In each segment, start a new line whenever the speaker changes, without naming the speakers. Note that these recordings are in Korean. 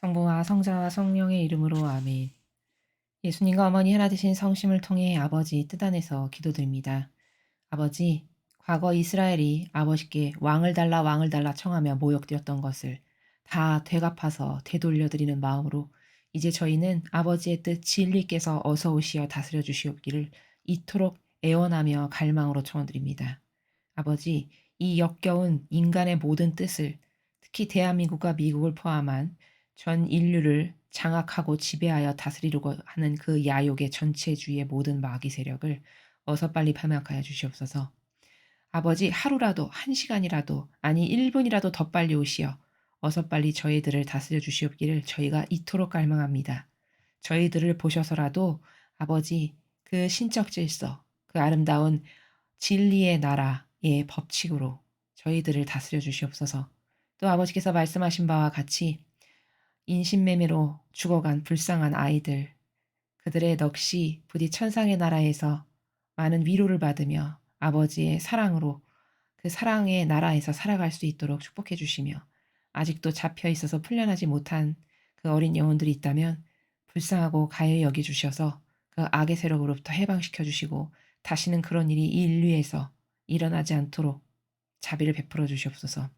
성부와 성자와 성령의 이름으로 아멘. 예수님과 어머니 하나 되신 성심을 통해 아버지 뜻 안에서 기도드립니다. 아버지, 과거 이스라엘이 아버지께 왕을 달라 청하며 모욕되었던 것을 다 되갚아서 되돌려드리는 마음으로 이제 저희는 아버지의 뜻 진리께서 어서 오시어 다스려 주시옵기를 이토록 애원하며 갈망으로 청드립니다. 아버지, 이 역겨운 인간의 모든 뜻을 특히 대한민국과 미국을 포함한 전 인류를 장악하고 지배하여 다스리려고 하는 그 야욕의 전체주의의 모든 마귀 세력을 어서 빨리 파멸하여 주시옵소서. 아버지, 하루라도, 한 시간이라도, 아니 1분이라도 더 빨리 오시어 어서 빨리 저희들을 다스려 주시옵기를 저희가 이토록 갈망합니다. 저희들을 보셔서라도 아버지, 그 신적 질서, 그 아름다운 진리의 나라의 법칙으로 저희들을 다스려 주시옵소서. 또 아버지께서 말씀하신 바와 같이 인신매매로 죽어간 불쌍한 아이들, 그들의 넋이 부디 천상의 나라에서 많은 위로를 받으며 아버지의 사랑으로 그 사랑의 나라에서 살아갈 수 있도록 축복해 주시며 아직도 잡혀 있어서 풀려나지 못한 그 어린 영혼들이 있다면 불쌍하고 가히 여기 주셔서 그 악의 세력으로부터 해방시켜 주시고 다시는 그런 일이 이 인류에서 일어나지 않도록 자비를 베풀어 주시옵소서.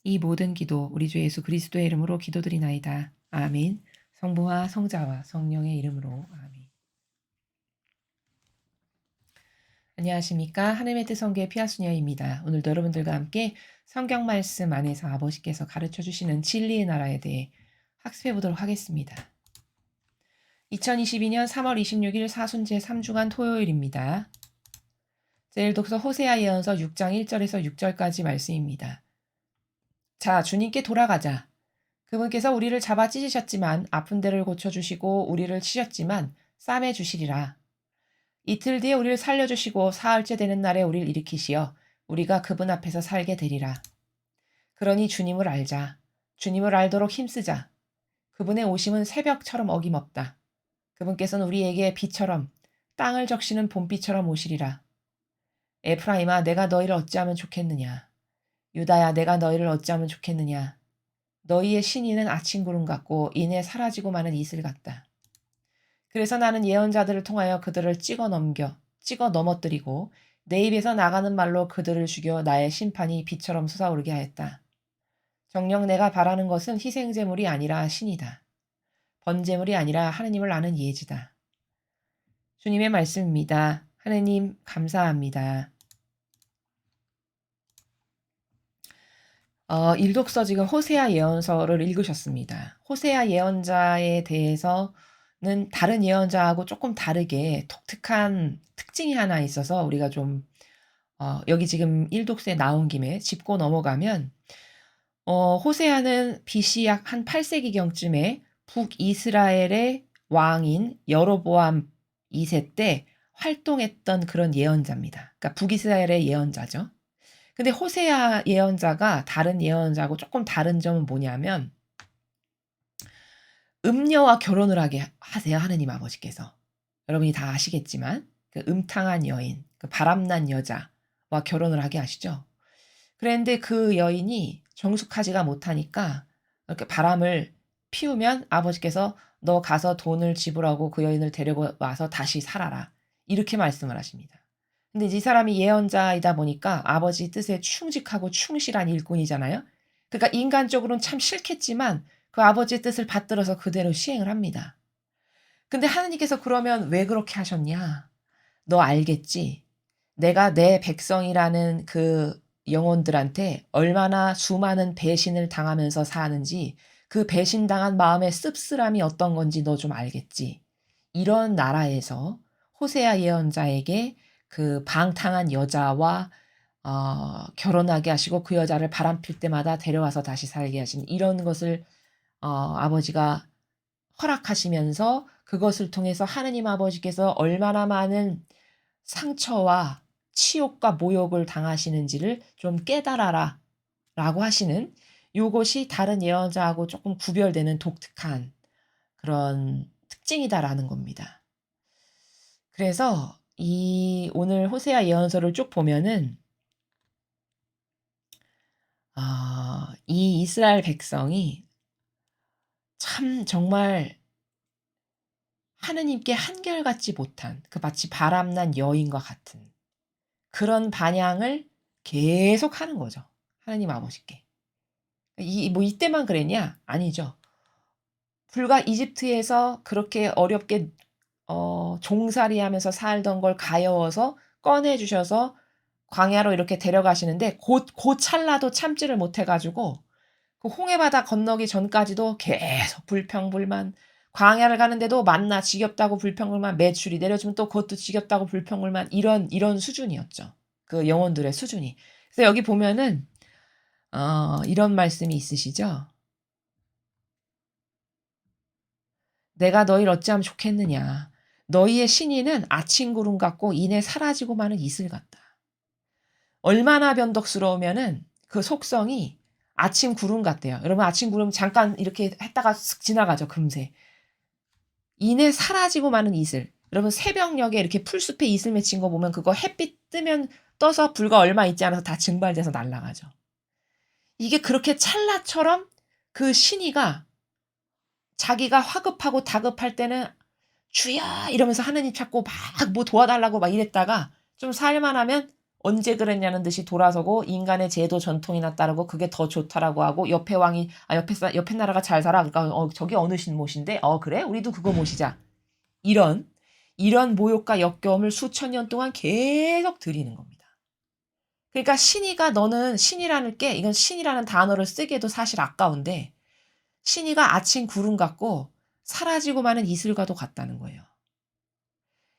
이 모든 기도 우리 주 예수 그리스도의 이름으로 기도드리나이다. 아멘. 성부와 성자와 성령의 이름으로 아멘. 안녕하십니까. 하늘의 뜻 성교의 피아수녀입니다. 오늘도 여러분들과 함께 성경 말씀 안에서 아버지께서 가르쳐 주시는 진리의 나라에 대해 학습해 보도록 하겠습니다. 2022년 3월 26일 사순제 3주간 토요일입니다. 제1독서 호세아 예언서 6장 1절에서 6절까지 말씀입니다. 자, 주님께 돌아가자. 그분께서 우리를 잡아 찢으셨지만 아픈 데를 고쳐주시고 우리를 치셨지만 싸매 주시리라. 이틀 뒤에 우리를 살려주시고 사흘째 되는 날에 우리를 일으키시어 우리가 그분 앞에서 살게 되리라. 그러니 주님을 알자. 주님을 알도록 힘쓰자. 그분의 오심은 새벽처럼 어김없다. 그분께서는 우리에게 비처럼 땅을 적시는 봄비처럼 오시리라. 에프라임아, 내가 너희를 어찌하면 좋겠느냐. 유다야, 내가 너희를 어찌하면 좋겠느냐. 너희의 신이는 아침 구름 같고 이내 사라지고 마는 이슬 같다. 그래서 나는 예언자들을 통하여 그들을 찍어 넘어뜨리고 내 입에서 나가는 말로 그들을 죽여 나의 심판이 비처럼 솟아오르게 하였다. 정녕 내가 바라는 것은 희생제물이 아니라 신이다. 번제물이 아니라 하느님을 아는 예지다. 주님의 말씀입니다. 하느님 감사합니다. 일독서 지금 호세아 예언서를 읽으셨습니다. 호세아 예언자에 대해서는 다른 예언자하고 조금 다르게 독특한 특징이 하나 있어서 우리가 좀 여기 지금 일독서에 나온 김에 짚고 넘어가면 호세아는 BC 약 한 8세기경쯤에 북이스라엘의 왕인 여로보암 2세 때 활동했던 그런 예언자입니다. 그러니까 북이스라엘의 예언자죠. 근데 호세아 예언자가 다른 예언자하고 조금 다른 점은 뭐냐면 음녀와 결혼을 하게 하세요. 하느님 아버지께서. 여러분이 다 아시겠지만 그 음탕한 여인, 그 바람난 여자와 결혼을 하게 하시죠. 그런데 그 여인이 정숙하지가 못하니까 이렇게 바람을 피우면 아버지께서 너 가서 돈을 지불하고 그 여인을 데리고 와서 다시 살아라. 이렇게 말씀을 하십니다. 근데 이 사람이 예언자이다 보니까 아버지 뜻에 충직하고 충실한 일꾼이잖아요. 그러니까 인간적으로는 참 싫겠지만 그 아버지의 뜻을 받들어서 그대로 시행을 합니다. 근데 하느님께서 그러면 왜 그렇게 하셨냐? 너 알겠지? 내가 내 백성이라는 그 영혼들한테 얼마나 수많은 배신을 당하면서 사는지 그 배신당한 마음의 씁쓸함이 어떤 건지 너 좀 알겠지? 이런 나라에서 호세아 예언자에게 그 방탕한 여자와 결혼하게 하시고 그 여자를 바람필 때마다 데려와서 다시 살게 하신 이런 것을 아버지가 허락하시면서 그것을 통해서 하느님 아버지께서 얼마나 많은 상처와 치욕과 모욕을 당하시는지를 좀 깨달아라 라고 하시는 요것이 다른 예언자하고 조금 구별되는 독특한 그런 특징이다라는 겁니다. 그래서 이 오늘 호세아 예언서를 쭉 보면은 이 이스라엘 백성이 참 정말 하느님께 한결같지 못한 그 마치 바람난 여인과 같은 그런 반향을 계속하는 거죠, 하느님 아버지께. 이때만 그랬냐? 아니죠. 불과 이집트에서 그렇게 어렵게 종살이하면서 살던 걸 가여워서 꺼내 주셔서 광야로 이렇게 데려가시는데 그 찰나도 참지를 못해 가지고 그 홍해바다 건너기 전까지도 계속 불평불만, 광야를 가는데도 만나 지겹다고 불평불만, 메추리 내려주면 또 그것도 지겹다고 불평불만, 이런 수준이었죠, 그 영혼들의 수준이. 그래서 여기 보면은 이런 말씀이 있으시죠. 내가 너희를 어찌하면 좋겠느냐. 너희의 신의는 아침 구름 같고 이내 사라지고 마는 이슬 같다. 얼마나 변덕스러우면은 그 속성이 아침 구름 같대요. 여러분, 아침 구름 잠깐 이렇게 했다가 슥 지나가죠, 금세. 이내 사라지고 마는 이슬. 여러분, 새벽녘에 이렇게 풀숲에 이슬 맺힌 거 보면 그거 햇빛 뜨면 떠서 불과 얼마 있지 않아서 다 증발돼서 날아가죠. 이게 그렇게 찰나처럼 그 신의가 자기가 화급하고 다급할 때는 주여 이러면서 하느님 찾고 막 뭐 도와달라고 막 이랬다가 좀 살만하면 언제 그랬냐는 듯이 돌아서고 인간의 제도 전통이나 따르고 그게 더 좋다라고 하고 옆에 왕이 옆에 나라가 잘 살아. 그러니까 저기 어느 신못인데 그래? 우리도 그거 모시자. 이런 모욕과 역겨움을 수천 년 동안 계속 드리는 겁니다. 그러니까 신이가 너는 신이라는 게 이건 신이라는 단어를 쓰기에도 사실 아까운데 신이가 아침 구름 같고 사라지고 마는 이슬과도 같다는 거예요.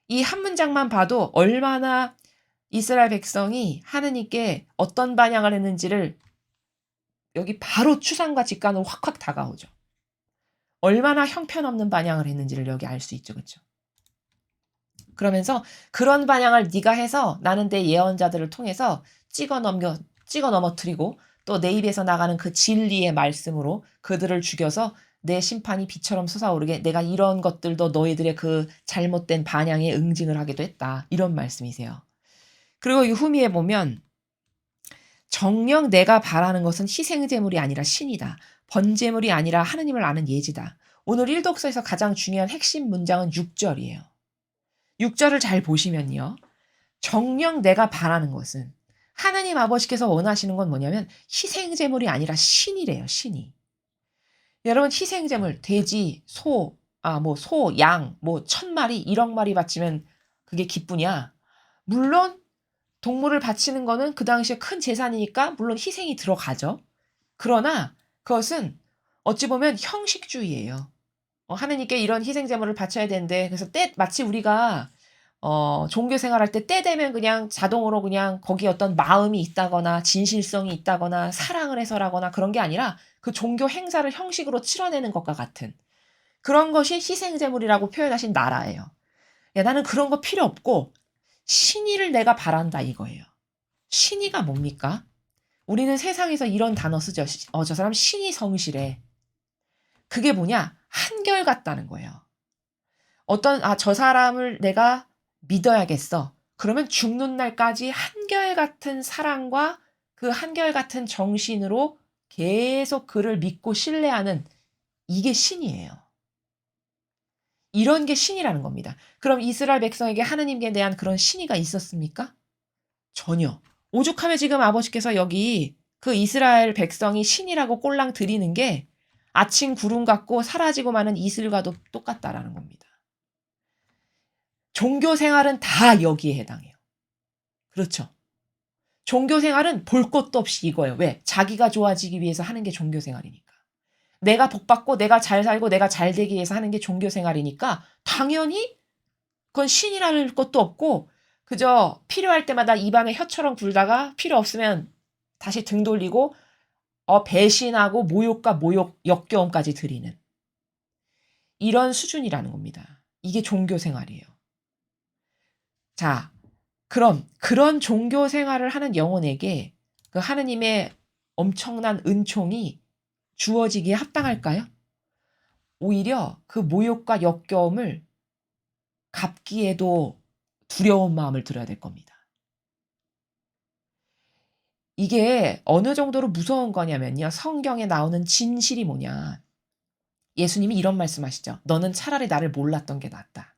이 한 문장만 봐도 얼마나 이스라엘 백성이 하느님께 어떤 반향을 했는지를 여기 바로 추상과 직관으로 확확 다가오죠. 얼마나 형편없는 반향을 했는지를 여기 알 수 있죠. 그렇죠? 그러면서 그런 반향을 네가 해서 나는 내 예언자들을 통해서 찍어 넘어뜨리고 또 내 입에서 나가는 그 진리의 말씀으로 그들을 죽여서 내 심판이 비처럼 솟아오르게 내가 이런 것들도 너희들의 그 잘못된 반향에 응징을 하기도 했다. 이런 말씀이세요. 그리고 이 후미에 보면 정녕 내가 바라는 것은 희생제물이 아니라 신이다. 번제물이 아니라 하느님을 아는 예지다. 오늘 일독서에서 가장 중요한 핵심 문장은 6절이에요. 6절을 잘 보시면요. 정녕 내가 바라는 것은 하나님 아버지께서 원하시는 건 뭐냐면 희생제물이 아니라 신이래요. 신이. 여러분, 희생제물 돼지, 소, 소, 양, 1,000마리, 1억 마리 바치면 그게 기쁘냐? 물론 동물을 바치는 거는 그 당시에 큰 재산이니까 물론 희생이 들어가죠. 그러나 그것은 어찌 보면 형식주의예요. 하느님께 이런 희생제물을 바쳐야 되는데 그래서 마치 우리가 종교 생활할 때 때 되면 그냥 자동으로 그냥 거기에 어떤 마음이 있다거나 진실성이 있다거나 사랑을 해서라거나 그런 게 아니라 그 종교 행사를 형식으로 치러내는 것과 같은 그런 것이 희생제물이라고 표현하신 나라예요. 야, 나는 그런 거 필요 없고 신의를 내가 바란다 이거예요. 신의가 뭡니까? 우리는 세상에서 이런 단어 쓰죠. 저 사람 신이 성실해. 그게 뭐냐? 한결같다는 거예요. 저 사람을 내가 믿어야겠어. 그러면 죽는 날까지 한결같은 사랑과 그 한결같은 정신으로 계속 그를 믿고 신뢰하는 이게 신이에요. 이런 게 신이라는 겁니다. 그럼 이스라엘 백성에게 하느님께 대한 그런 신의가 있었습니까? 전혀. 오죽하면 지금 아버지께서 여기 그 이스라엘 백성이 신이라고 꼴랑 드리는 게 아침 구름 같고 사라지고 마는 이슬과도 똑같다라는 겁니다. 종교 생활은 다 여기에 해당해요. 그렇죠. 종교 생활은 볼 것도 없이 이거예요. 왜? 자기가 좋아지기 위해서 하는 게 종교 생활이니까. 내가 복받고 내가 잘 살고 내가 잘 되기 위해서 하는 게 종교 생활이니까 당연히 그건 신이라는 것도 없고 그저 필요할 때마다 입안에 혀처럼 굴다가 필요 없으면 다시 등 돌리고 배신하고 모욕과 역겨움까지 드리는 이런 수준이라는 겁니다. 이게 종교 생활이에요. 자, 그럼 그런 종교 생활을 하는 영혼에게 그 하느님의 엄청난 은총이 주어지기에 합당할까요? 오히려 그 모욕과 역겨움을 갚기에도 두려운 마음을 들어야 될 겁니다. 이게 어느 정도로 무서운 거냐면요. 성경에 나오는 진실이 뭐냐. 예수님이 이런 말씀하시죠. 너는 차라리 나를 몰랐던 게 낫다.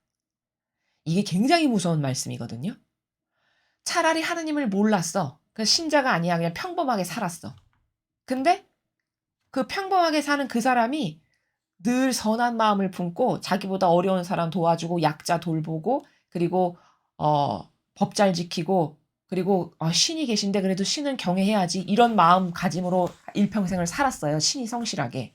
이게 굉장히 무서운 말씀이거든요. 차라리 하느님을 몰랐어. 그 신자가 아니야. 그냥 평범하게 살았어. 근데 그 평범하게 사는 그 사람이 늘 선한 마음을 품고 자기보다 어려운 사람 도와주고 약자 돌보고 그리고 법 잘 지키고 그리고 신이 계신데 그래도 신은 경외해야지 이런 마음가짐으로 일평생을 살았어요. 신이 성실하게.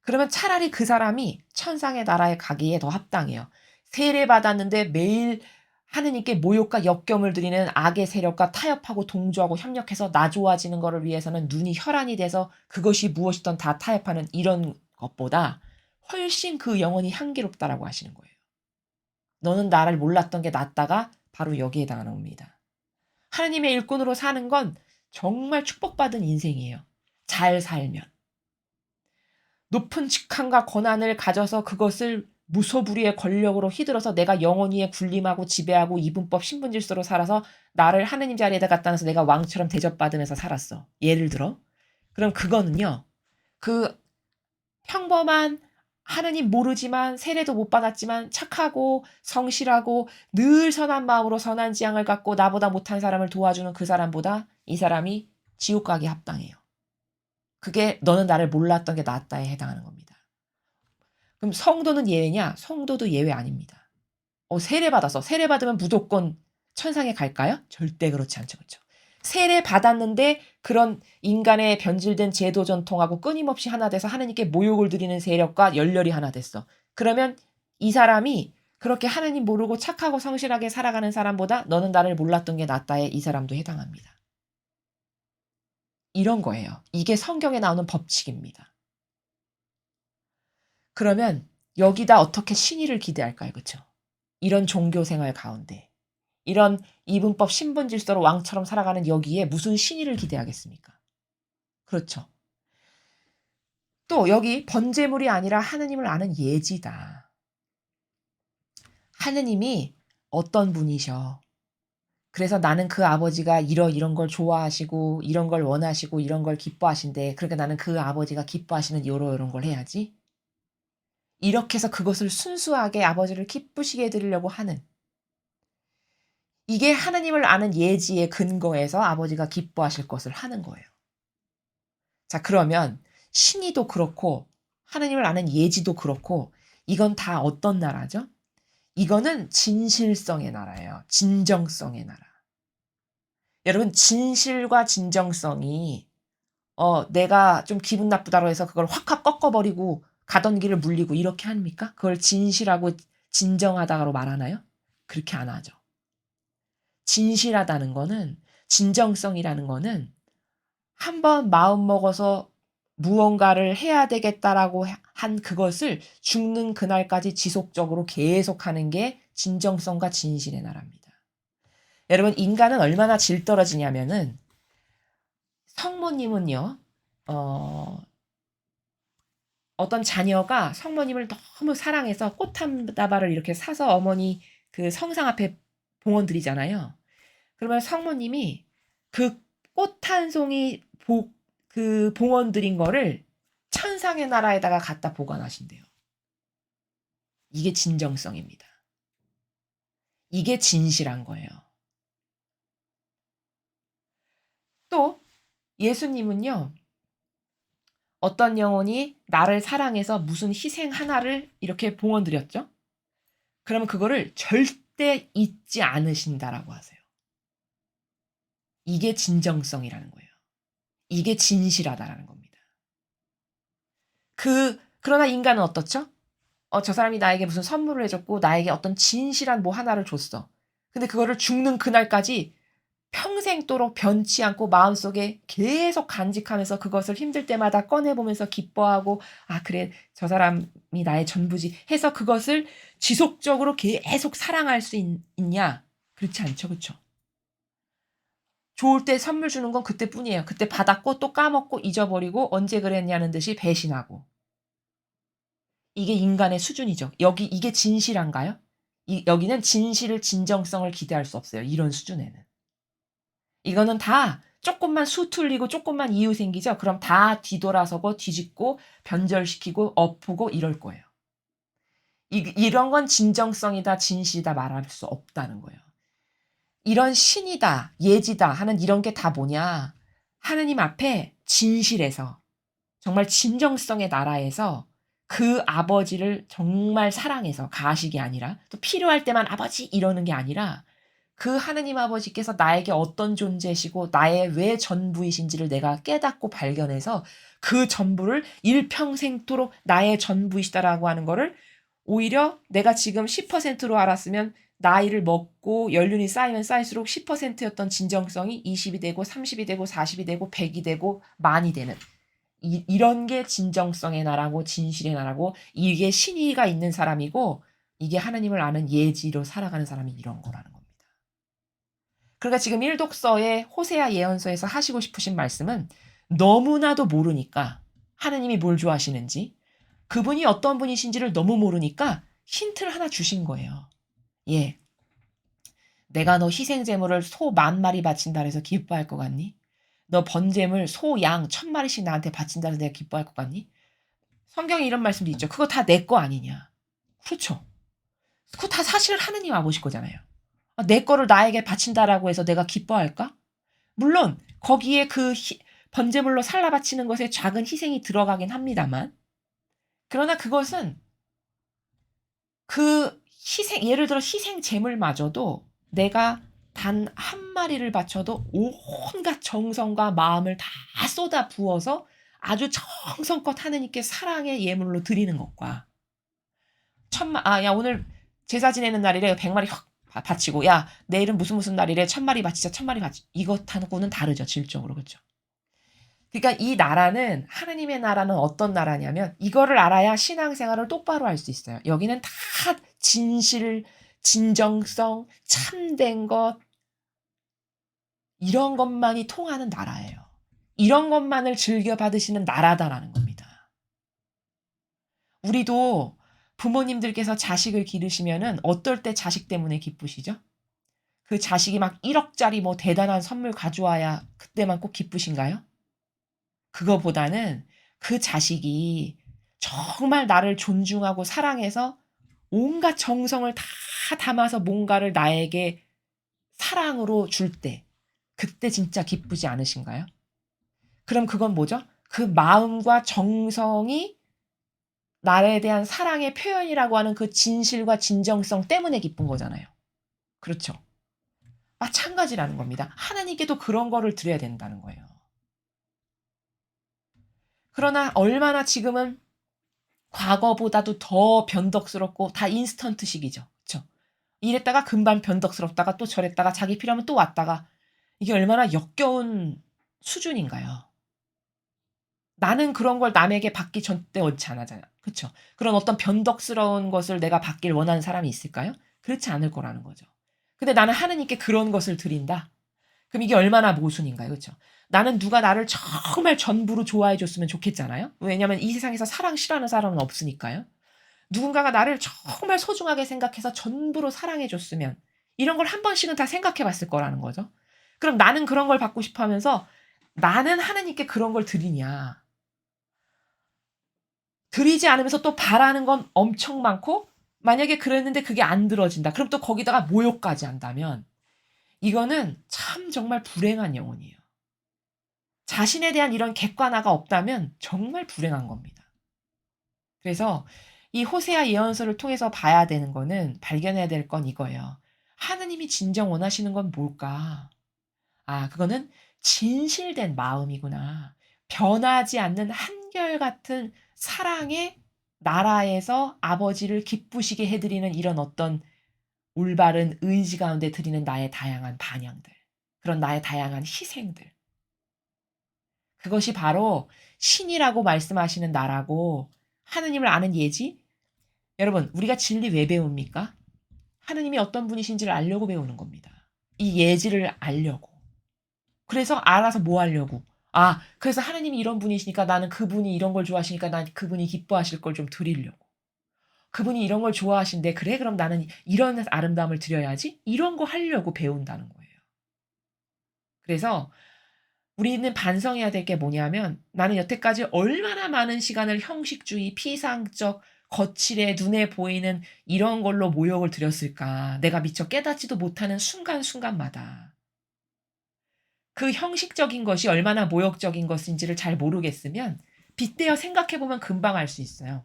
그러면 차라리 그 사람이 천상의 나라에 가기에 더 합당해요. 세례받았는데 매일 하느님께 모욕과 역경을 드리는 악의 세력과 타협하고 동조하고 협력해서 나 좋아지는 것을 위해서는 눈이 혈안이 돼서 그것이 무엇이든 다 타협하는 이런 것보다 훨씬 그 영혼이 향기롭다라고 하시는 거예요. 너는 나를 몰랐던 게 낫다가 바로 여기에 나옵니다. 하느님의 일꾼으로 사는 건 정말 축복받은 인생이에요. 잘 살면. 높은 직함과 권한을 가져서 그것을 무소불위의 권력으로 휘둘러서 내가 영원히에 군림하고 지배하고 이분법 신분질서로 살아서 나를 하느님 자리에다 갖다 놔서 내가 왕처럼 대접받으면서 살았어. 예를 들어. 그럼 그거는요. 그 평범한 하느님 모르지만 세례도 못 받았지만 착하고 성실하고 늘 선한 마음으로 선한 지향을 갖고 나보다 못한 사람을 도와주는 그 사람보다 이 사람이 지옥 가기에 합당해요. 그게 너는 나를 몰랐던 게 낫다에 해당하는 겁니다. 그럼 성도는 예외냐? 성도도 예외 아닙니다. 세례 받았어. 세례 받으면 무조건 천상에 갈까요? 절대 그렇지 않죠. 그렇죠? 세례 받았는데 그런 인간의 변질된 제도 전통하고 끊임없이 하나 돼서 하느님께 모욕을 드리는 세력과 열렬히 하나 됐어. 그러면 이 사람이 그렇게 하느님 모르고 착하고 성실하게 살아가는 사람보다 너는 나를 몰랐던 게 낫다에 이 사람도 해당합니다. 이런 거예요. 이게 성경에 나오는 법칙입니다. 그러면 여기다 어떻게 신의를 기대할까요? 그렇죠? 이런 종교 생활 가운데 이런 이분법 신분 질서로 왕처럼 살아가는 여기에 무슨 신의를 기대하겠습니까? 그렇죠. 또 여기 번제물이 아니라 하느님을 아는 예지다. 하느님이 어떤 분이셔. 그래서 나는 그 아버지가 이런 걸 좋아하시고 이런 걸 원하시고 이런 걸 기뻐하신대. 그러니까 나는 그 아버지가 기뻐하시는 이런 걸 해야지. 이렇게 해서 그것을 순수하게 아버지를 기쁘시게 해드리려고 하는 이게 하느님을 아는 예지의 근거에서 아버지가 기뻐하실 것을 하는 거예요. 자, 그러면 신의도 그렇고 하느님을 아는 예지도 그렇고 이건 다 어떤 나라죠? 이거는 진실성의 나라예요. 진정성의 나라. 여러분 진실과 진정성이 내가 좀 기분 나쁘다고 해서 그걸 확 꺾어버리고 가던 길을 물리고 이렇게 합니까? 그걸 진실하고 진정하다고 말하나요? 그렇게 안 하죠. 진실하다는 거는 진정성이라는 거는 한번 마음 먹어서 무언가를 해야 되겠다라고 한 그것을 죽는 그날까지 지속적으로 계속하는 게 진정성과 진실의 나라입니다. 여러분 인간은 얼마나 질 떨어지냐면은 성모님은요. 어떤 자녀가 성모님을 너무 사랑해서 꽃 한 다발을 이렇게 사서 어머니 그 성상 앞에 봉헌 드리잖아요. 그러면 성모님이 그 꽃 한 송이 그 봉헌 드린 거를 천상의 나라에다가 갖다 보관하신대요. 이게 진정성입니다. 이게 진실한 거예요. 또 예수님은요. 어떤 영혼이 나를 사랑해서 무슨 희생 하나를 이렇게 봉헌 드렸죠. 그러면 그거를 절대 잊지 않으신다라고 하세요. 이게 진정성이라는 거예요. 이게 진실하다라는 겁니다. 그러나 인간은 어떻죠? 저 사람이 나에게 무슨 선물을 해줬고 나에게 어떤 진실한 뭐 하나를 줬어. 근데 그거를 죽는 그날까지 평생도록 변치 않고 마음속에 계속 간직하면서 그것을 힘들 때마다 꺼내보면서 기뻐하고 그래 저 사람이 나의 전부지 해서 그것을 지속적으로 계속 사랑할 수 있냐? 그렇지 않죠. 그렇죠? 좋을 때 선물 주는 건 그때뿐이에요. 그때 받았고 또 까먹고 잊어버리고 언제 그랬냐는 듯이 배신하고. 이게 인간의 수준이죠. 이게 진실한가요? 여기는 진실을 진정성을 기대할 수 없어요. 이런 수준에는. 이거는 다 조금만 수틀리고 조금만 이유 생기죠? 그럼 다 뒤돌아서고 뒤집고 변절시키고 엎고 이럴 거예요. 이런 건 진정성이다, 진실이다 말할 수 없다는 거예요. 이런 신이다, 예지다 하는 이런 게 다 뭐냐? 하느님 앞에 진실해서 정말 진정성의 나라에서 그 아버지를 정말 사랑해서 가식이 아니라 또 필요할 때만 아버지 이러는 게 아니라 그 하느님 아버지께서 나에게 어떤 존재시고 나의 왜 전부이신지를 내가 깨닫고 발견해서 그 전부를 일평생토록 나의 전부이시다라고 하는 거를 오히려 내가 지금 10%로 알았으면 나이를 먹고 연륜이 쌓이면 쌓일수록 10%였던 진정성이 20이 되고 30이 되고 40이 되고 100이 되고 만이 되는 이런 게 진정성의 나라고 진실의 나라고 이게 신의가 있는 사람이고 이게 하나님을 아는 예지로 살아가는 사람이 이런 거라는 겁니다. 그러니까 지금 일독서의 호세아 예언서에서 하시고 싶으신 말씀은 너무나도 모르니까 하나님이 뭘 좋아하시는지 그분이 어떤 분이신지를 너무 모르니까 힌트를 하나 주신 거예요. 예. 내가 너 희생 제물을 소 10,000마리 바친다 해서 기뻐할 것 같니? 너 번제물 소, 양 1,000마리씩 나한테 바친다 해서 내가 기뻐할 것 같니? 성경에 이런 말씀도 있죠. 그거 다 내 거 아니냐. 그렇죠. 그거 다 사실 하느님 아버지 거잖아요. 내 거를 나에게 바친다라고 해서 내가 기뻐할까? 물론 거기에 그 번제물로 살라 바치는 것에 작은 희생이 들어가긴 합니다만 그러나 그것은 그 희생 예를 들어 희생 제물마저도 내가 단 한 마리를 바쳐도 온갖 정성과 마음을 다 쏟아 부어서 아주 정성껏 하느님께 사랑의 예물로 드리는 것과 야 오늘 제사 지내는 날이래 100마리 확 바치고 야 내일은 무슨 날이래 1,000마리 바치자 1,000마리 바치 이것하고는 다르죠 질적으로 그렇죠. 그러니까 이 나라는 하느님의 나라는 어떤 나라냐면 이거를 알아야 신앙생활을 똑바로 할 수 있어요. 여기는 다 진실, 진정성, 참된 것 이런 것만이 통하는 나라예요. 이런 것만을 즐겨 받으시는 나라다라는 겁니다. 우리도 부모님들께서 자식을 기르시면은 어떨 때 자식 때문에 기쁘시죠? 그 자식이 막 1억짜리 뭐 대단한 선물 가져와야 그때만 꼭 기쁘신가요? 그거보다는 그 자식이 정말 나를 존중하고 사랑해서 온갖 정성을 다 담아서 뭔가를 나에게 사랑으로 줄 때, 그때 진짜 기쁘지 않으신가요? 그럼 그건 뭐죠? 그 마음과 정성이 나에 대한 사랑의 표현이라고 하는 그 진실과 진정성 때문에 기쁜 거잖아요. 그렇죠. 마찬가지라는 겁니다. 하나님께도 그런 거를 드려야 된다는 거예요. 그러나 얼마나 지금은 과거보다도 더 변덕스럽고 다 인스턴트식이죠. 그렇죠? 이랬다가 금방 변덕스럽다가 또 저랬다가 자기 필요하면 또 왔다가 이게 얼마나 역겨운 수준인가요? 나는 그런 걸 남에게 받기 절대 원치 않아잖아요. 그렇죠? 그런 어떤 변덕스러운 것을 내가 받길 원하는 사람이 있을까요? 그렇지 않을 거라는 거죠. 근데 나는 하느님께 그런 것을 드린다. 그럼 이게 얼마나 모순인가요? 그렇죠? 나는 누가 나를 정말 전부로 좋아해 줬으면 좋겠잖아요. 왜냐하면 이 세상에서 사랑 싫어하는 사람은 없으니까요. 누군가가 나를 정말 소중하게 생각해서 전부로 사랑해 줬으면 이런 걸 한 번씩은 다 생각해 봤을 거라는 거죠. 그럼 나는 그런 걸 받고 싶어 하면서 나는 하느님께 그런 걸 드리냐. 드리지 않으면서 또 바라는 건 엄청 많고 만약에 그랬는데 그게 안 들어진다. 그럼 또 거기다가 모욕까지 한다면 이거는 참 정말 불행한 영혼이에요. 자신에 대한 이런 객관화가 없다면 정말 불행한 겁니다. 그래서 이 호세아 예언서를 통해서 봐야 되는 거는 발견해야 될 건 이거예요. 하느님이 진정 원하시는 건 뭘까? 그거는 진실된 마음이구나. 변하지 않는 한결같은 사랑의 나라에서 아버지를 기쁘시게 해드리는 이런 어떤 올바른 의지 가운데 드리는 나의 다양한 반향들. 그런 나의 다양한 희생들. 그것이 바로 신이라고 말씀하시는 나라고 하느님을 아는 예지? 여러분, 우리가 진리 왜 배웁니까? 하느님이 어떤 분이신지를 알려고 배우는 겁니다. 이 예지를 알려고. 그래서 알아서 뭐 하려고? 그래서 하느님이 이런 분이시니까 나는 그분이 이런 걸 좋아하시니까 난 그분이 기뻐하실 걸 좀 드리려고. 그분이 이런 걸 좋아하신대. 그래, 그럼 나는 이런 아름다움을 드려야지. 이런 거 하려고 배운다는 거예요. 그래서 우리는 반성해야 될 게 뭐냐면 나는 여태까지 얼마나 많은 시간을 형식주의, 피상적, 거칠에 눈에 보이는 이런 걸로 모욕을 드렸을까. 내가 미처 깨닫지도 못하는 순간순간마다. 그 형식적인 것이 얼마나 모욕적인 것인지를 잘 모르겠으면 빗대어 생각해보면 금방 알 수 있어요.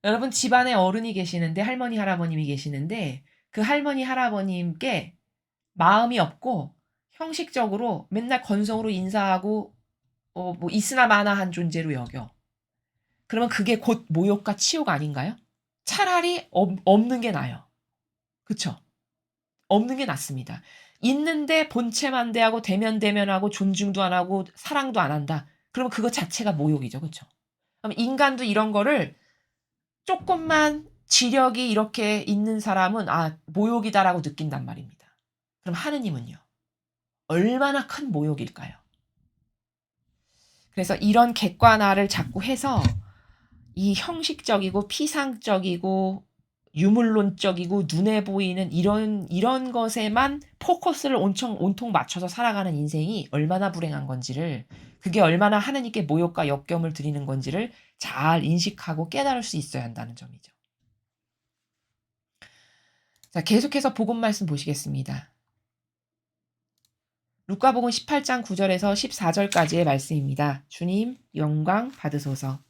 여러분 집안에 어른이 계시는데 할머니 할아버님이 계시는데 그 할머니 할아버님께 마음이 없고 형식적으로 맨날 건성으로 인사하고 뭐 있으나 마나한 존재로 여겨. 그러면 그게 곧 모욕과 치욕 아닌가요? 차라리 없는 게 나아요. 그쵸? 없는 게 낫습니다. 있는데 본체만 대하고 대면대면하고 존중도 안 하고 사랑도 안 한다. 그러면 그거 자체가 모욕이죠. 그쵸? 그럼 인간도 이런 거를 조금만 지력이 이렇게 있는 사람은 모욕이다라고 느낀단 말입니다. 그럼 하느님은요? 얼마나 큰 모욕일까요? 그래서 이런 객관화를 자꾸 해서 이 형식적이고 피상적이고 유물론적이고 눈에 보이는 이런 것에만 포커스를 온통 맞춰서 살아가는 인생이 얼마나 불행한 건지를, 그게 얼마나 하느님께 모욕과 역경을 드리는 건지를 잘 인식하고 깨달을 수 있어야 한다는 점이죠. 자, 계속해서 복음 말씀 보시겠습니다. 루카복음 18장 9절에서 14절까지의 말씀입니다. 주님 영광 받으소서.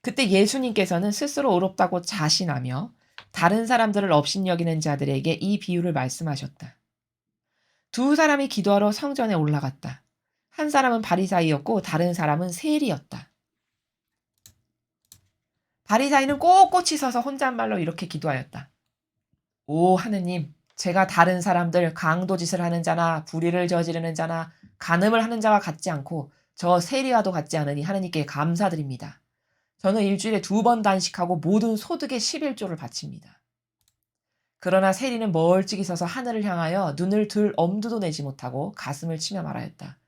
그때 예수님께서는 스스로 의롭다고 자신하며 다른 사람들을 업신여기는 자들에게 이 비유를 말씀하셨다. 두 사람이 기도하러 성전에 올라갔다. 한 사람은 바리사이였고 다른 사람은 세리였다. 바리사이는 꼿꼿이 서서 혼잣말로 이렇게 기도하였다. 오 하느님, 제가 다른 사람들 강도짓을 하는 자나 불의를 저지르는 자나 간음을 하는 자와 같지 않고 저 세리와도 같지 않으니 하느님께 감사드립니다. 저는 일주일에 2번 단식하고 모든 소득의 11조를 바칩니다. 그러나 세리는 멀찍이 서서 하늘을 향하여 눈을 들 엄두도 내지 못하고 가슴을 치며 말하였다.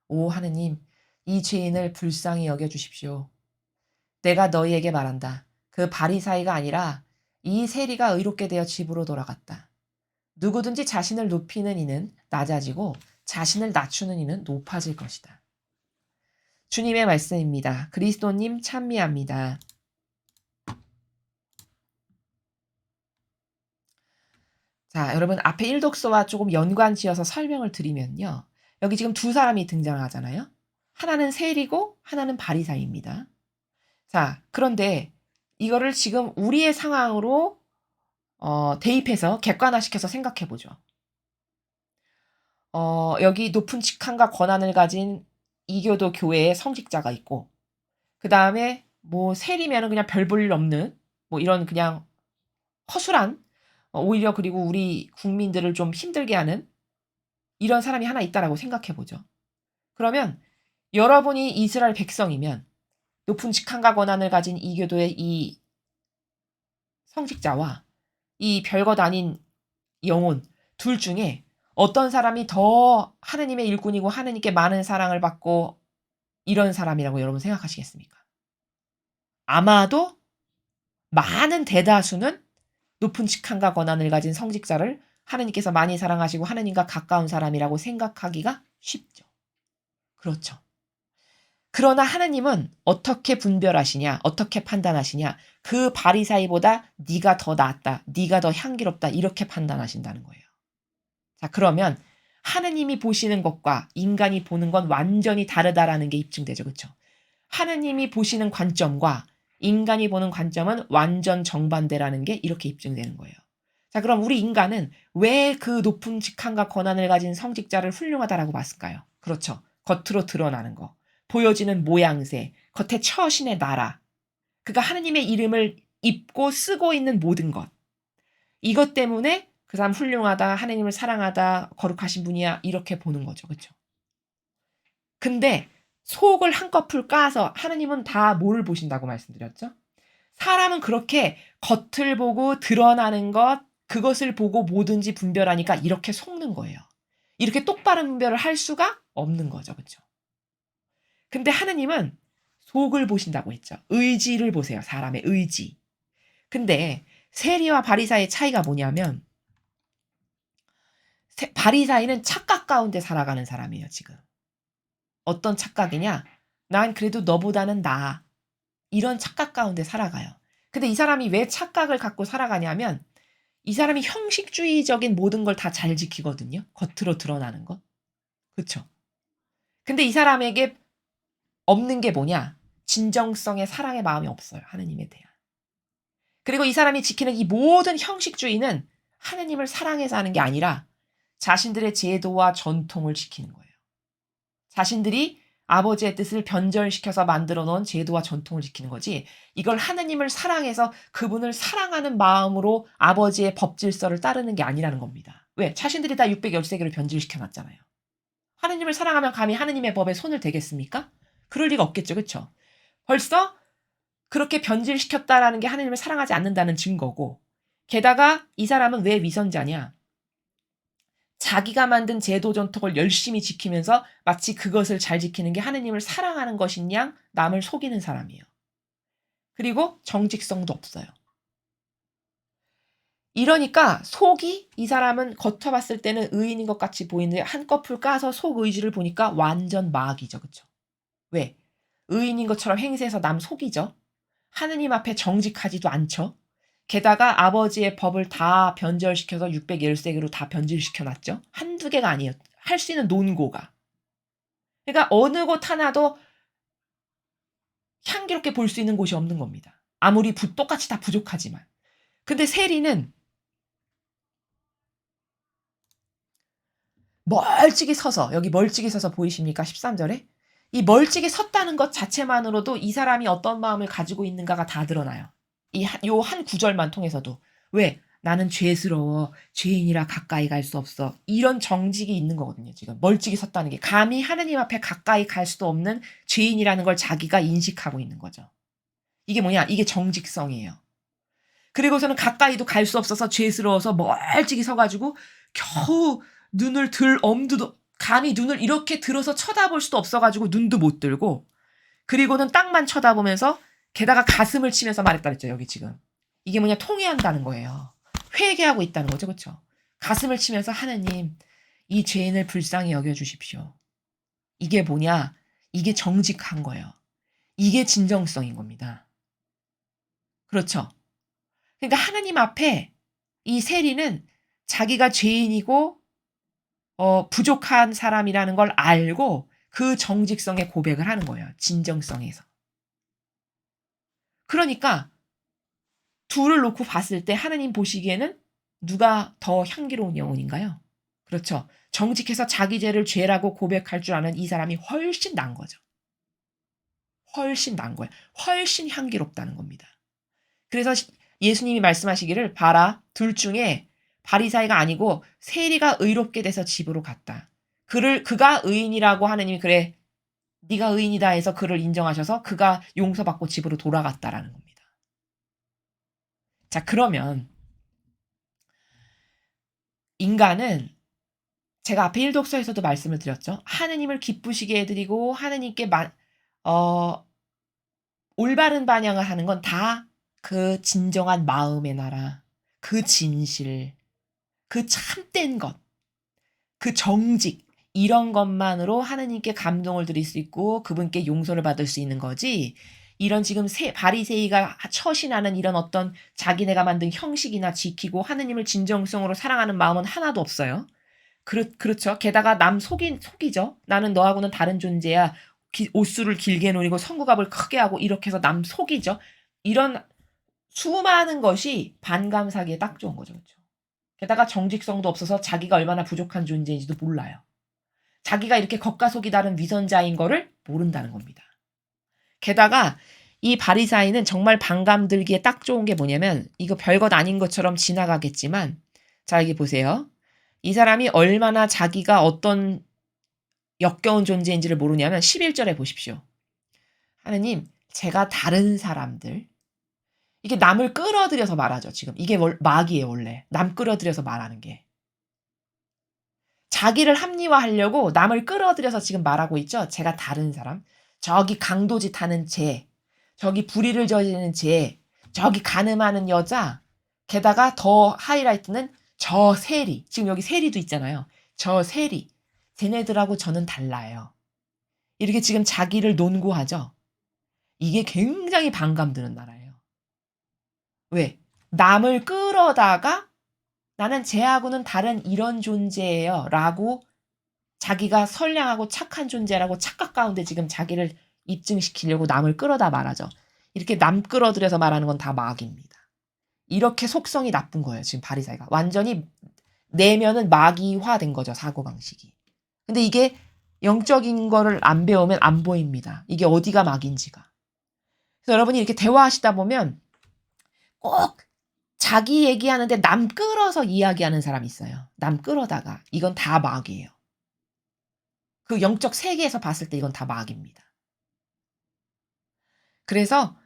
오 하느님, 이 죄인을 불쌍히 여겨주십시오. 내가 너희에게 말한다. 그 바리사이가 아니라 이 세리가 의롭게 되어 집으로 돌아갔다. 누구든지 자신을 높이는 이는 낮아지고 자신을 낮추는 이는 높아질 것이다. 주님의 말씀입니다. 그리스도님 찬미합니다. 자, 여러분 앞에 일독서와 조금 연관지어서 설명을 드리면요. 여기 지금 두 사람이 등장하잖아요. 하나는 세리고 하나는 바리사이입니다. 자, 그런데 이거를 지금 우리의 상황으로 대입해서 객관화시켜서 생각해 보죠. 여기 높은 직함과 권한을 가진 이교도 교회의 성직자가 있고, 그 다음에 뭐 세리면은 그냥 별 볼 일 없는 뭐 이런 그냥 허술한, 오히려 그리고 우리 국민들을 좀 힘들게 하는 이런 사람이 하나 있다라고 생각해 보죠. 그러면 여러분이 이스라엘 백성이면 높은 직함과 권한을 가진 이교도의 이 성직자와 이 별것 아닌 영혼 둘 중에 어떤 사람이 더 하느님의 일꾼이고 하느님께 많은 사랑을 받고 이런 사람이라고 여러분 생각하시겠습니까? 아마도 많은 대다수는 높은 직함과 권한을 가진 성직자를 하느님께서 많이 사랑하시고 하느님과 가까운 사람이라고 생각하기가 쉽죠. 그렇죠. 그러나 하느님은 어떻게 분별하시냐, 어떻게 판단하시냐, 그 바리사이보다 네가 더 낫다, 네가 더 향기롭다 이렇게 판단하신다는 거예요. 자, 그러면 하느님이 보시는 것과 인간이 보는 건 완전히 다르다라는 게 입증되죠. 그렇죠? 하느님이 보시는 관점과 인간이 보는 관점은 완전 정반대라는 게 이렇게 입증되는 거예요. 자, 그럼 우리 인간은 왜 그 높은 직함과 권한을 가진 성직자를 훌륭하다라고 봤을까요? 그렇죠. 겉으로 드러나는 거. 보여지는 모양새, 겉에 처신의 나라. 그가 하느님의 이름을 입고 쓰고 있는 모든 것. 이것 때문에 그 사람 훌륭하다, 하느님을 사랑하다, 거룩하신 분이야 이렇게 보는 거죠. 그렇죠? 근데 속을 한꺼풀 까서 하느님은 다 뭘 보신다고 말씀드렸죠? 사람은 그렇게 겉을 보고 드러나는 것, 그것을 보고 뭐든지 분별하니까 이렇게 속는 거예요. 이렇게 똑바른 분별을 할 수가 없는 거죠. 그렇죠? 근데 하느님은 속을 보신다고 했죠. 의지를 보세요. 사람의 의지. 근데 세리와 바리사의 차이가 뭐냐면 바리사이는 착각 가운데 살아가는 사람이에요, 지금. 어떤 착각이냐? 난 그래도 너보다는 나아. 이런 착각 가운데 살아가요. 근데 이 사람이 왜 착각을 갖고 살아가냐면 이 사람이 형식주의적인 모든 걸 다 잘 지키거든요. 겉으로 드러나는 것. 그쵸? 근데 이 사람에게 없는 게 뭐냐? 진정성의 사랑의 마음이 없어요. 하느님에 대한. 그리고 이 사람이 지키는 이 모든 형식주의는 하느님을 사랑해서 하는 게 아니라 자신들의 제도와 전통을 지키는 거예요. 자신들이 아버지의 뜻을 변절시켜서 만들어 놓은 제도와 전통을 지키는 거지 이걸 하느님을 사랑해서 그분을 사랑하는 마음으로 아버지의 법 질서를 따르는 게 아니라는 겁니다. 왜? 자신들이 다 613개를 변질시켜 놨잖아요. 하느님을 사랑하면 감히 하느님의 법에 손을 대겠습니까? 그럴 리가 없겠죠. 그렇죠? 벌써 그렇게 변질시켰다라는 게 하느님을 사랑하지 않는다는 증거고 게다가 이 사람은 왜 위선자냐? 자기가 만든 제도 전통을 열심히 지키면서 마치 그것을 잘 지키는 게 하느님을 사랑하는 것인 양 남을 속이는 사람이에요. 그리고 정직성도 없어요. 이러니까 속이 이 사람은 겉어 봤을 때는 의인인 것 같이 보이는데 한꺼풀 까서 속 의지를 보니까 완전 마귀죠. 그렇죠? 왜? 의인인 것처럼 행세해서 남 속이죠. 하느님 앞에 정직하지도 않죠. 게다가 아버지의 법을 다 변절시켜서 613개로 다 변질시켜 놨죠. 한두 개가 아니에요. 할 수 있는 논고가. 그러니까 어느 곳 하나도 향기롭게 볼 수 있는 곳이 없는 겁니다. 아무리 똑같이 다 부족하지만. 근데 세리는 멀찍이 서서 여기 멀찍이 서서 보이십니까? 13절에? 이 멀찍이 섰다는 것 자체만으로도 이 사람이 어떤 마음을 가지고 있는가가 다 드러나요. 요 한 구절만 통해서도. 왜? 나는 죄스러워. 죄인이라 가까이 갈 수 없어. 이런 정직이 있는 거거든요. 지금 멀찍이 섰다는 게. 감히 하느님 앞에 가까이 갈 수도 없는 죄인이라는 걸 자기가 인식하고 있는 거죠. 이게 뭐냐? 이게 정직성이에요. 그리고서는 가까이도 갈 수 없어서 죄스러워서 멀찍이 서가지고 겨우 눈을 엄두도 감히 눈을 이렇게 들어서 쳐다볼 수도 없어가지고 눈도 못 들고 그리고는 땅만 쳐다보면서 게다가 가슴을 치면서 말했다 그랬죠. 여기 지금. 이게 뭐냐? 통회한다는 거예요. 회개하고 있다는 거죠. 그렇죠? 가슴을 치면서 하느님 이 죄인을 불쌍히 여겨주십시오. 이게 뭐냐? 이게 정직한 거예요. 이게 진정성인 겁니다. 그렇죠? 그러니까 하느님 앞에 이 세리는 자기가 죄인이고 부족한 사람이라는 걸 알고 그 정직성의 고백을 하는 거예요. 진정성에서. 그러니까 둘을 놓고 봤을 때 하느님 보시기에는 누가 더 향기로운 영혼인가요? 그렇죠. 정직해서 자기 죄를 죄라고 고백할 줄 아는 이 사람이 훨씬 난 거죠. 훨씬 난 거예요. 훨씬 향기롭다는 겁니다. 그래서 예수님이 말씀하시기를 봐라 둘 중에 바리사이가 아니고 세리가 의롭게 돼서 집으로 갔다. 그가 의인이라고 하느님이 그래 네가 의인이다 해서 그를 인정하셔서 그가 용서받고 집으로 돌아갔다라는 겁니다. 자 그러면 인간은 제가 앞에 1독서에서도 말씀을 드렸죠. 하느님을 기쁘시게 해드리고 하느님께 올바른 반영을 하는 건 다 그 진정한 마음의 나라, 그 진실, 그 참된 것, 그 정직 이런 것만으로 하느님께 감동을 드릴 수 있고 그분께 용서를 받을 수 있는 거지 이런 지금 바리새이가 처신하는 이런 어떤 자기네가 만든 형식이나 지키고 하느님을 진정성으로 사랑하는 마음은 하나도 없어요. 그렇죠. 게다가 남 속이죠. 나는 너하고는 다른 존재야. 옷수를 길게 노리고 성구갑을 크게 하고 이렇게 해서 남 속이죠. 이런 수많은 것이 반감사기에 딱 좋은 거죠. 그렇죠? 게다가 정직성도 없어서 자기가 얼마나 부족한 존재인지도 몰라요. 자기가 이렇게 겉과 속이 다른 위선자인 거를 모른다는 겁니다. 게다가 이 바리사이는 정말 반감 들기에 딱 좋은 게 뭐냐면 이거 별것 아닌 것처럼 지나가겠지만 자 여기 보세요. 이 사람이 얼마나 자기가 어떤 역겨운 존재인지를 모르냐면 11절에 보십시오. 하느님 제가 다른 사람들 이게 남을 끌어들여서 말하죠. 지금 이게 마귀예요. 원래 남 끌어들여서 말하는 게. 자기를 합리화하려고 남을 끌어들여서 지금 말하고 있죠. 제가 다른 사람. 저기 강도짓 하는 쟤. 저기 불의를 저지르는 쟤. 저기 간음하는 여자. 게다가 더 하이라이트는 저 세리, 지금 여기 세리도 있잖아요. 저 세리, 쟤네들하고 저는 달라요. 이렇게 지금 자기를 논구하죠. 이게 굉장히 반감 드는 나라예요. 왜? 남을 끌어다가 나는 쟤하고는 다른 이런 존재예요. 라고 자기가 선량하고 착한 존재라고 착각 가운데 지금 자기를 입증시키려고 남을 끌어다 말하죠. 이렇게 남 끌어들여서 말하는 건 다 마귀입니다. 이렇게 속성이 나쁜 거예요. 지금 바리사이가. 완전히 내면은 마귀화된 거죠. 사고방식이. 근데 이게 영적인 거를 안 배우면 안 보입니다. 이게 어디가 마귀인지가. 그래서 여러분이 이렇게 대화하시다 보면 꼭 자기 얘기하는데 남 끌어서 이야기하는 사람이 있어요. 남 끌어다가. 이건 다 마귀예요. 그 영적 세계에서 봤을 때 이건 다 마귀입니다. 그래서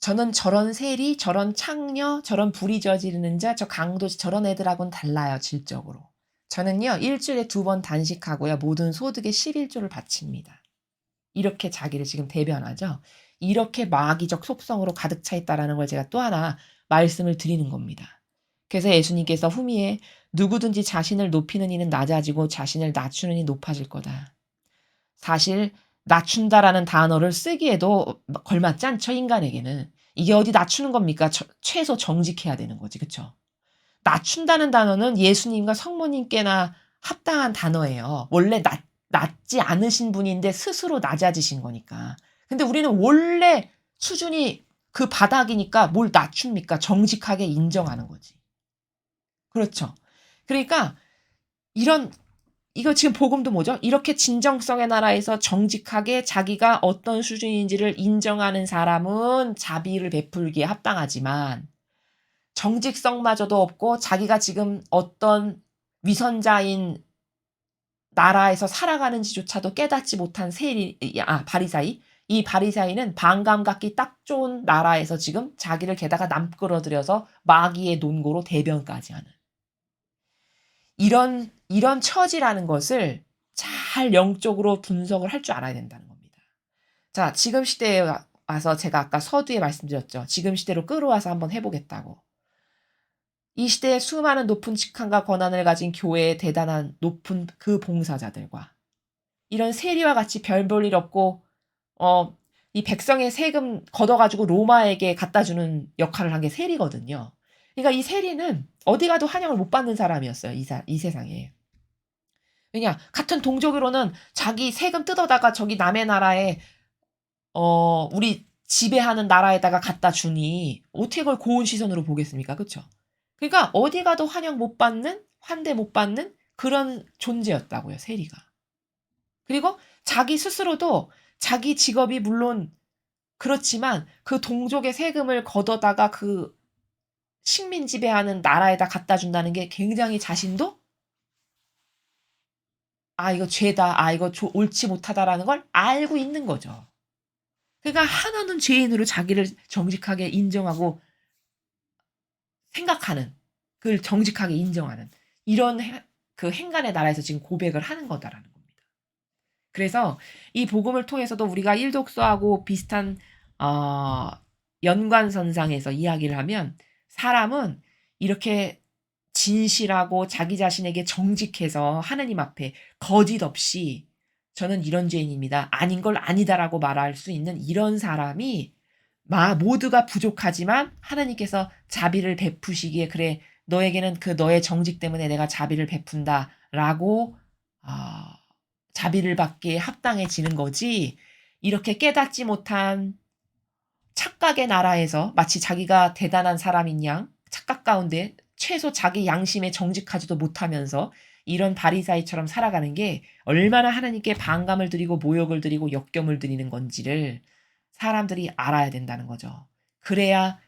저는 저런 세리, 저런 창녀, 저런 불이 저지르는 자, 저 강도지 저런 애들하고는 달라요. 질적으로. 저는요. 일주일에 2번 단식하고요. 모든 소득의 11조를 바칩니다. 이렇게 자기를 지금 대변하죠. 이렇게 마귀적 속성으로 가득 차 있다라는 걸 제가 또 하나 말씀을 드리는 겁니다. 그래서 예수님께서 후미에 누구든지 자신을 높이는 이는 낮아지고 자신을 낮추는 이 높아질 거다. 사실 낮춘다라는 단어를 쓰기에도 걸맞지 않죠, 인간에게는. 이게 어디 낮추는 겁니까? 최소 정직해야 되는 거지, 그쵸? 낮춘다는 단어는 예수님과 성모님께나 합당한 단어예요. 원래 낮지 않으신 분인데 스스로 낮아지신 거니까. 근데 우리는 원래 수준이 그 바닥이니까 뭘 낮춥니까? 정직하게 인정하는 거지. 그렇죠. 그러니까 이거 지금 복음도 뭐죠? 이렇게 진정성의 나라에서 정직하게 자기가 어떤 수준인지를 인정하는 사람은 자비를 베풀기에 합당하지만 정직성마저도 없고 자기가 지금 어떤 위선자인 나라에서 살아가는지조차도 깨닫지 못한 바리사이. 이 바리사이는 반감 갖기 딱 좋은 나라에서 지금 자기를 게다가 남 끌어들여서 마귀의 논고로 대변까지 하는. 이런 처지라는 것을 잘 영적으로 분석을 할 줄 알아야 된다는 겁니다. 자, 지금 시대에 와서 제가 아까 서두에 말씀드렸죠. 지금 시대로 끌어와서 한번 해보겠다고. 이 시대에 수많은 높은 직함과 권한을 가진 교회의 대단한 높은 그 봉사자들과 이런 세리와 같이 별 볼 일 없고 이 백성의 세금 걷어가지고 로마에게 갖다 주는 역할을 한 게 세리거든요. 그러니까 이 세리는 어디 가도 환영을 못 받는 사람이었어요. 이 세상에. 왜냐? 같은 동족으로는 자기 세금 뜯어다가 저기 남의 나라에 우리 지배하는 나라에다가 갖다 주니 어떻게 그걸 고운 시선으로 보겠습니까? 그쵸? 그러니까 어디 가도 환영 못 받는, 환대 못 받는 그런 존재였다고요. 세리가. 그리고 자기 스스로도 자기 직업이 물론 그렇지만 그 동족의 세금을 걷어다가 그 식민 지배하는 나라에다 갖다 준다는 게 굉장히 자신도 이거 죄다. 이거 옳지 못하다라는 걸 알고 있는 거죠. 그러니까 하나는 죄인으로 자기를 정직하게 인정하고 생각하는, 그걸 정직하게 인정하는 이런 그 행간의 나라에서 지금 고백을 하는 거다라는 겁니다. 그래서 이 복음을 통해서도 우리가 일독서하고 비슷한 연관선상에서 이야기를 하면 사람은 이렇게 진실하고 자기 자신에게 정직해서 하느님 앞에 거짓 없이 저는 이런 죄인입니다. 아닌 걸 아니다라고 말할 수 있는 이런 사람이 모두가 부족하지만 하나님께서 자비를 베푸시기에 그래 너에게는 그 너의 정직 때문에 내가 자비를 베푼다라고 자비를 받기에 합당해지는 거지. 이렇게 깨닫지 못한 착각의 나라에서 마치 자기가 대단한 사람인 양 착각 가운데 최소 자기 양심에 정직하지도 못하면서 이런 바리사이처럼 살아가는 게 얼마나 하나님께 반감을 드리고 모욕을 드리고 역경을 드리는 건지를 사람들이 알아야 된다는 거죠. 그래야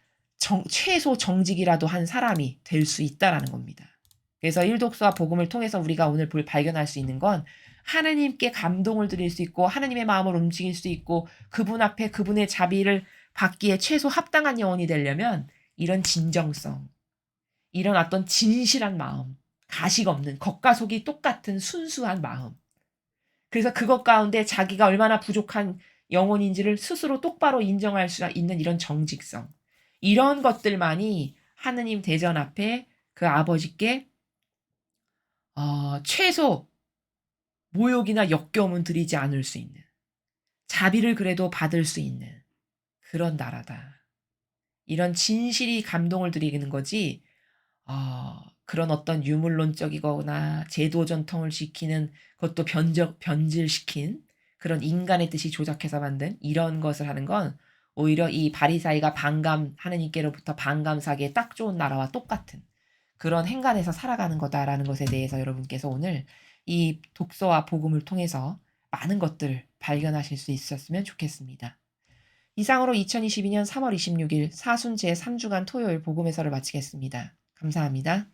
최소 정직이라도 한 사람이 될 수 있다라는 겁니다. 그래서 일독서와 복음을 통해서 우리가 오늘 발견할 수 있는 건 하나님께 감동을 드릴 수 있고 하나님의 마음을 움직일 수 있고 그분 앞에 그분의 자비를 받기에 최소 합당한 영혼이 되려면 이런 진정성, 이런 어떤 진실한 마음, 가식 없는 겉과 속이 똑같은 순수한 마음. 그래서 그것 가운데 자기가 얼마나 부족한 영혼인지를 스스로 똑바로 인정할 수 있는 이런 정직성. 이런 것들만이 하느님 대전 앞에 그 아버지께 최소 모욕이나 역겨움은 드리지 않을 수 있는, 자비를 그래도 받을 수 있는 그런 나라다. 이런 진실이 감동을 드리는 거지, 그런 어떤 유물론적이거나 제도 전통을 지키는, 그것도 변질시킨 그런 인간의 뜻이 조작해서 만든 이런 것을 하는 건 오히려 이 바리사이가 하느님께로부터 반감사기에 딱 좋은 나라와 똑같은 그런 행간에서 살아가는 거다라는 것에 대해서 여러분께서 오늘 이 독서와 복음을 통해서 많은 것들을 발견하실 수 있었으면 좋겠습니다. 이상으로 2022년 3월 26일 사순 제3주간 토요일 복음회서를 마치겠습니다. 감사합니다.